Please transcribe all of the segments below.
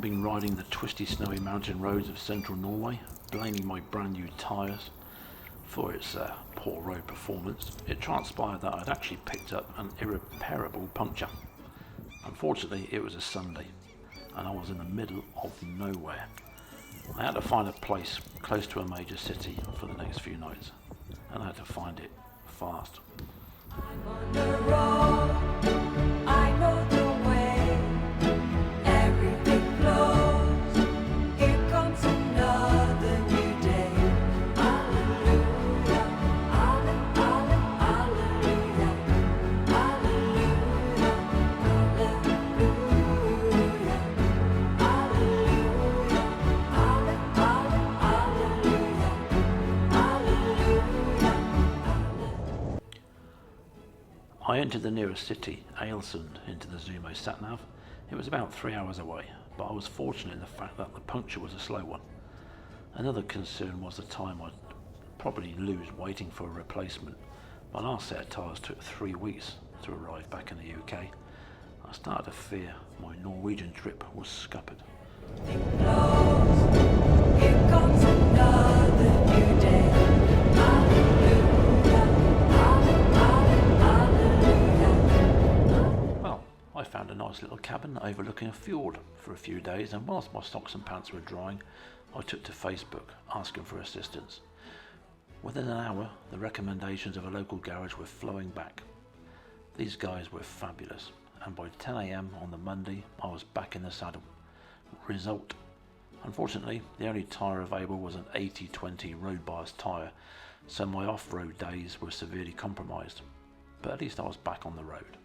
been riding the twisty snowy mountain roads of central Norway, blaming my brand new tyres for its poor road performance, it transpired that I'd actually picked up an irreparable puncture. Unfortunately, it was a Sunday and I was in the middle of nowhere. I had to find a place close to a major city for the next few nights, and I had to find it fast. I'm on the road, I know the way, everything flows, here comes another new day. Hallelujah, hallelujah, hallelujah, hallelujah, hallelujah, hallelujah. I entered the nearest city, Ailsund, into the Zumo sat-nav. It was about 3 hours away, but I was fortunate in the fact that the puncture was a slow one. Another concern was the time I'd probably lose waiting for a replacement. My last set of tyres took 3 weeks to arrive back in the UK. I started to fear my Norwegian trip was scuppered. Here comes another new day. Well, I found a nice little cabin overlooking a fjord for a few days, and whilst my socks and pants were drying, I took to Facebook asking for assistance. Within an hour, the recommendations of a local garage were flowing back. These guys were fabulous, and by 10 AM on the Monday, I was back in the saddle. Result: unfortunately, the only tyre available was an 80/20 road bias tyre, so my off-road days were severely compromised. But at least I was back on the road.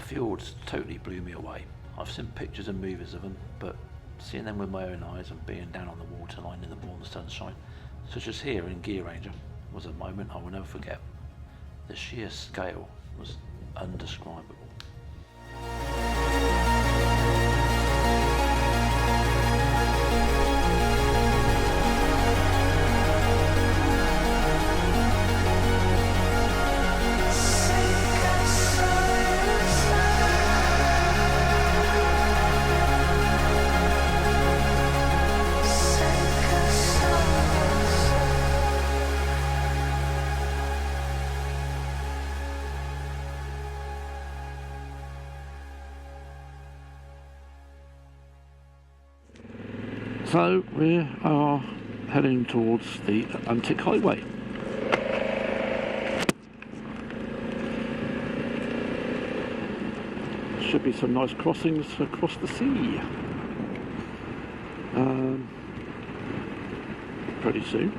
Fjords totally blew me away. I've seen pictures and movies of them, but seeing them with my own eyes and being down on the waterline in the morning sunshine, such as here in Gear Ranger, was a moment I will never forget. The sheer scale was undescribable. So we are heading towards the Atlantic Highway. Should be some nice crossings across the sea. Pretty soon.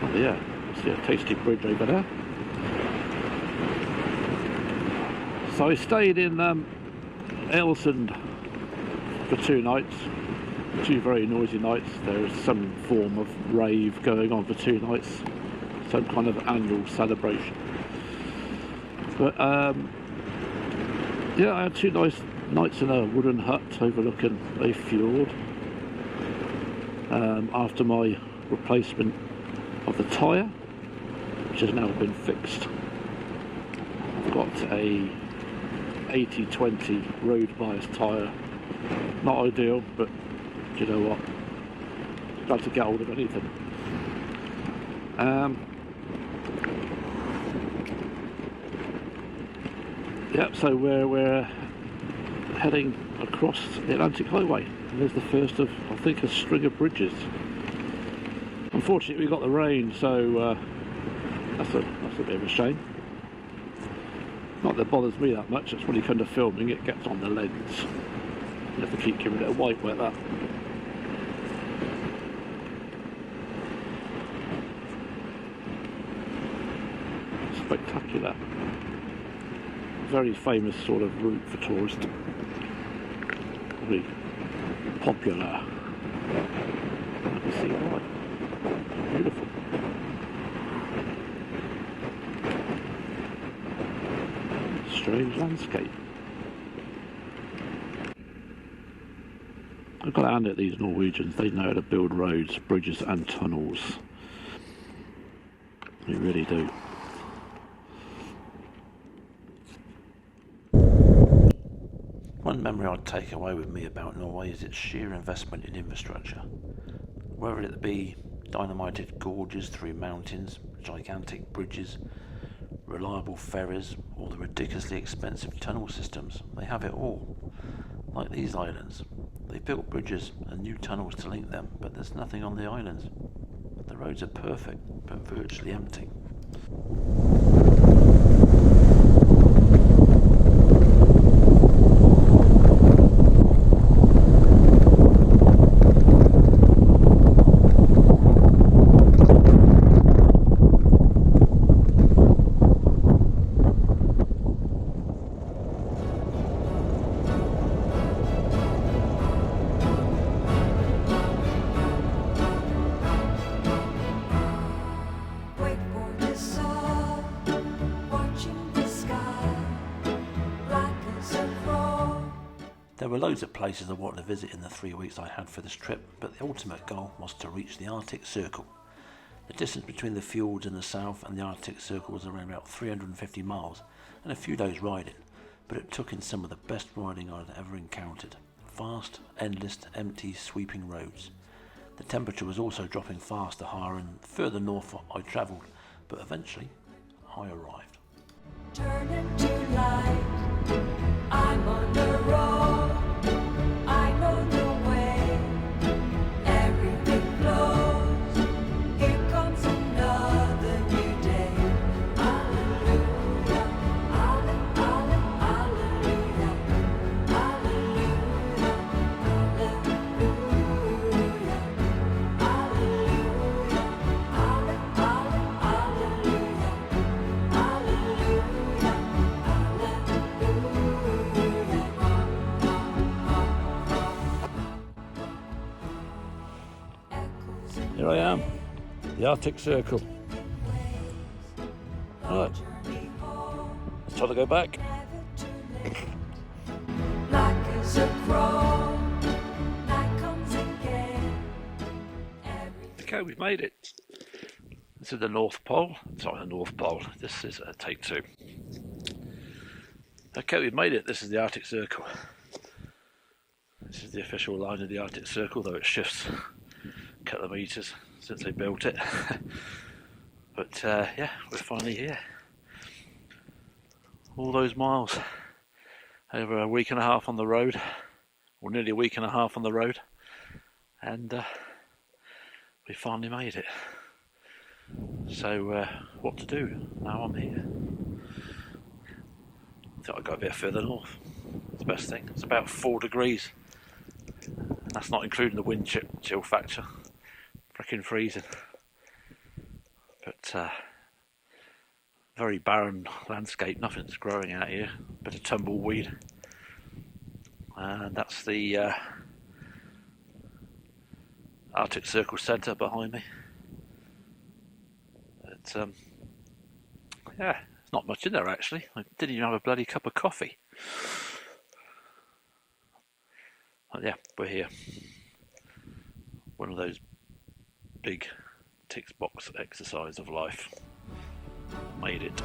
Oh yeah, see a tasty bridge over there. So I stayed in Ailsund for 2 nights. 2 very noisy nights. There is some form of rave going on for 2 nights, some kind of annual celebration. But yeah, I had 2 nice nights in a wooden hut overlooking a fjord. After my replacement of the tyre, which has now been fixed, I've got a 80/20 road bias tyre. Not ideal, but you know what, glad to get hold of anything. Yep, so we're heading across the Atlantic Highway, and there's the first of, I think, a string of bridges. Unfortunately we got the rain, so that's a bit of a shame. Not that it bothers me that much, it's when you come to filming it gets on the lens. You have to keep giving it a wipe like that. at that. Very famous sort of route for tourists. Very popular. I can see why. Beautiful. Strange landscape. I've got to hand it these Norwegians, they know how to build roads, bridges and tunnels. They really do. One memory I'd take away with me about Norway is its sheer investment in infrastructure. Whether it be dynamited gorges through mountains, gigantic bridges, reliable ferries, or the ridiculously expensive tunnel systems, they have it all. Like these islands, they built bridges and new tunnels to link them, but there's nothing on the islands. The roads are perfect, but virtually empty. Wait for the sun, watching the sky, black as a crow. There were loads of places I wanted to visit in the 3 weeks I had for this trip, but the ultimate goal was to reach the Arctic Circle. The distance between the fjords in the south and the Arctic Circle was around about 350 miles and a few days riding, but it took in some of the best riding I'd ever encountered. Vast, endless, empty, sweeping roads. The temperature was also dropping fast the higher and further north I travelled, but eventually I arrived. Turn into light. I'm on the road. I know the way. Everything flows. Here comes another new day. Hallelujah. Hallelujah. Hallelujah. Hallelujah. Here I am, the Arctic Circle. Right, it's time to go back. Black as a crow, night comes again. Okay, we've made it. This is the North Pole. Sorry, the North Pole. This is take two. Okay, we've made it. This is the Arctic Circle. This is the official line of the Arctic Circle, though it shifts a couple of metres since they built it. But yeah, we're finally here. All those miles. Over a week and a half on the road, or nearly a week and a half on the road, and we finally made it. So what to do now I'm here? I thought I'd go a bit further north. It's the best thing. It's about 4 degrees, and that's not including the wind chill factor. Freaking freezing. But very barren landscape, nothing's growing out here, bit of tumbleweed, and that's the Arctic Circle Centre behind me. But yeah, there's not much in there actually. I didn't even have a bloody cup of coffee. But yeah, we're here. One of those big tick box exercise of life. Made it.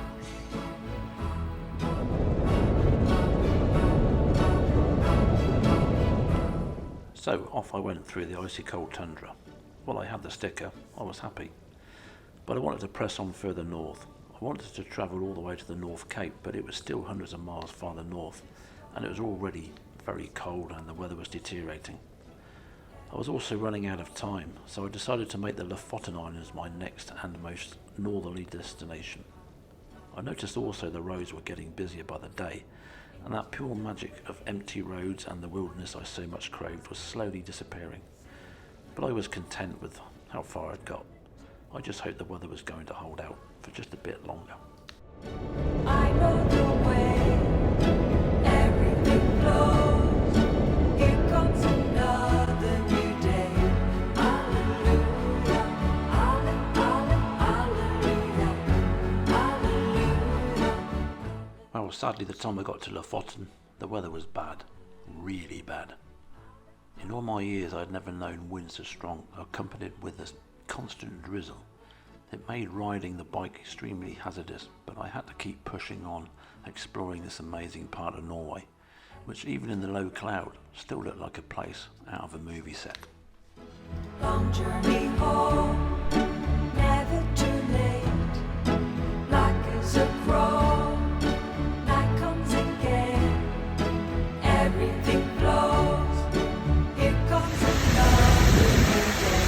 So off I went through the icy cold tundra. While I had the sticker, I was happy. But I wanted to press on further north. I wanted to travel all the way to the North Cape, but it was still hundreds of miles farther north, and it was already very cold and the weather was deteriorating. I was also running out of time, so I decided to make the Lofoton Islands my next and most northerly destination. I noticed also the roads were getting busier by the day, and that pure magic of empty roads and the wilderness I so much craved was slowly disappearing. But I was content with how far I'd got. I just hoped the weather was going to hold out for just a bit longer. I know the way everything flows. Here comes another new day. Hallelujah, hallelujah, hallelujah. Well, sadly, the time I got to Lofoten, the weather was bad, really bad. In all my years, I had never known winds so strong, accompanied with a constant drizzle. It made riding the bike extremely hazardous, but I had to keep pushing on, exploring this amazing part of Norway, which even in the low cloud still looked like a place out of a movie set. Long journey home, never too late. Black as a crow, night comes again. Everything flows. Here comes another new day.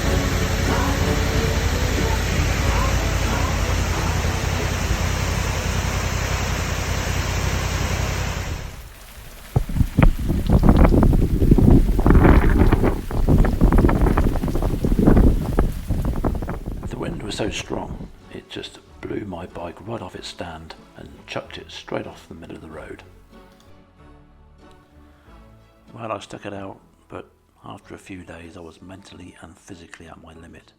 The wind was so strong, it just blew my bike right off its stand and chucked it straight off the middle of the road. Well, I stuck it out, but after a few days I was mentally and physically at my limit.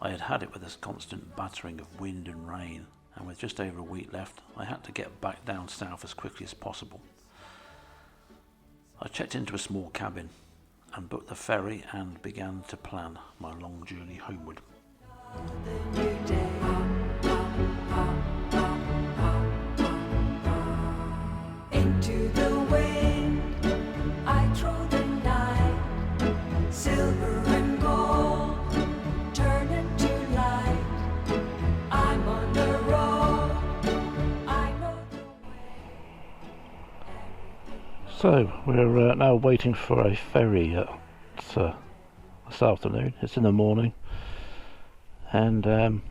I had had it with this constant battering of wind and rain, and with just over a week left, I had to get back down south as quickly as possible. I checked into a small cabin and booked the ferry and began to plan my long journey homeward. New day. Into the wind, I throw the night. Silver and gold turn into light. I'm on the road. I know the way. So we're now waiting for a ferry this afternoon. It's in the morning, and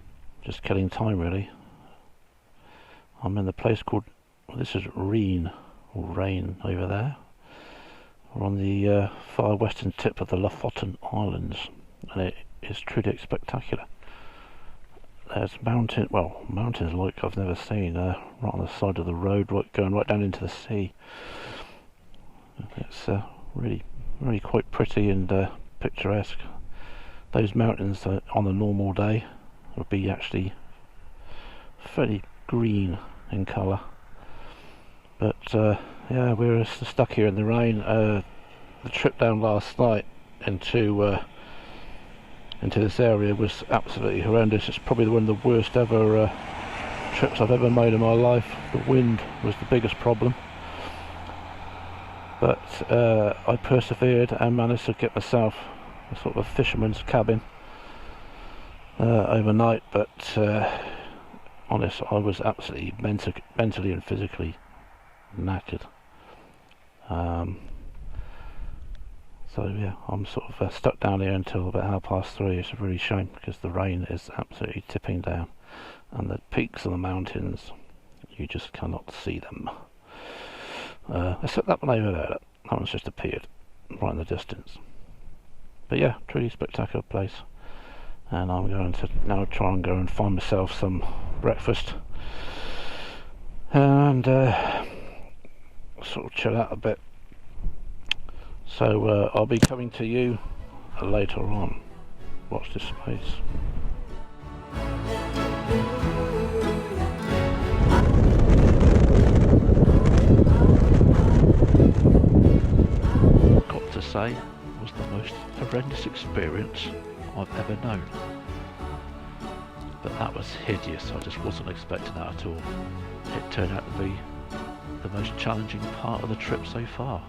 just killing time really. I'm in the place called, well, this is Rain over there. We're on the far western tip of the Lofoton Islands, and it is truly spectacular. There's mountains like I've never seen, right on the side of the road, going right down into the sea. It's really quite pretty and picturesque. Those mountains on a normal day would be actually fairly green in colour, but yeah, we're stuck here in the rain. The trip down last night into this area was absolutely horrendous. It's probably one of the worst ever trips I've ever made in my life. The wind was the biggest problem, but I persevered and managed to get myself a sort of a fisherman's cabin overnight, but honest, I was absolutely mentally and physically knackered. So yeah, I'm sort of stuck down here until about 3:30. It's a really shame because the rain is absolutely tipping down, and the peaks of the mountains, you just cannot see them. Except that one over there, that one's just appeared right in the distance. But yeah, truly spectacular place, and I'm going to now try and go and find myself some breakfast and sort of chill out a bit. So I'll be coming to you later on. Watch this space. Got to say, it was the most horrendous experience I've ever known. But that was hideous. I just wasn't expecting that at all. It turned out to be the most challenging part of the trip so far.